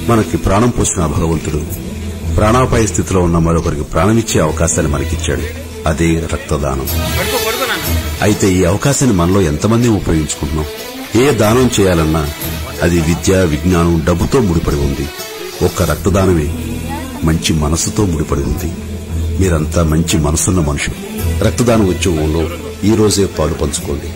మనకి ప్రాణం పోసిన భగవంతుడు ప్రాణాపాయ స్థితిలో ఉన్న మరొకరికి ప్రాణమిచ్చే అవకాశాన్ని మనకిచ్చాడు. అదే రక్తదానం. అయితే ఈ అవకాశాన్ని మనలో ఎంతమంది ఉపయోగించుకుంటున్నాం? ఏ దానం చేయాలన్నా అది విద్య, విజ్ఞానం, డబ్బుతో ముడిపడి ఉంది. ఒక్క రక్తదానమే మంచి మనసుతో ముడిపడి ఉంది. మీరంతా మంచి మనసున్న మనుషులు. రక్తదాన ఉద్యోగంలో ఈ రోజే పాలు పంచుకోండి.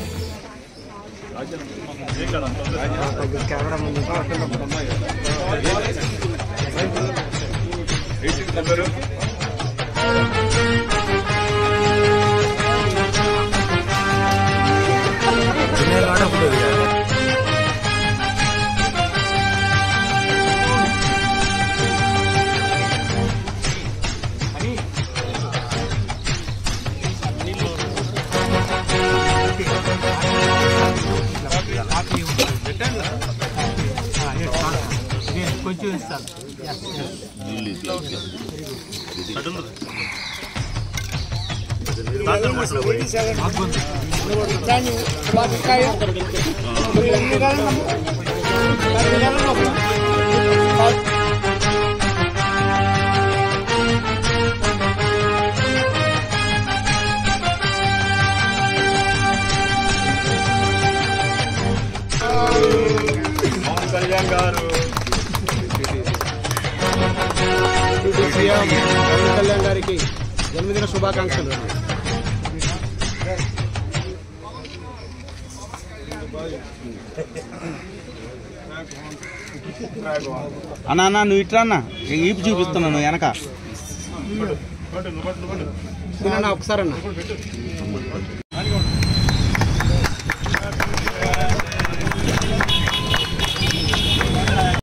కొంచెం ఇస్తాను. కళ్యాణ్ గారు కళ్యాణ్ గారికి జన్మదిన శుభాకాంక్షలు. అన్నా నువ్వు ఇట్రా అన్న, ఈపు చూపిస్తున్నాను వెనక. ఒకసారి అన్న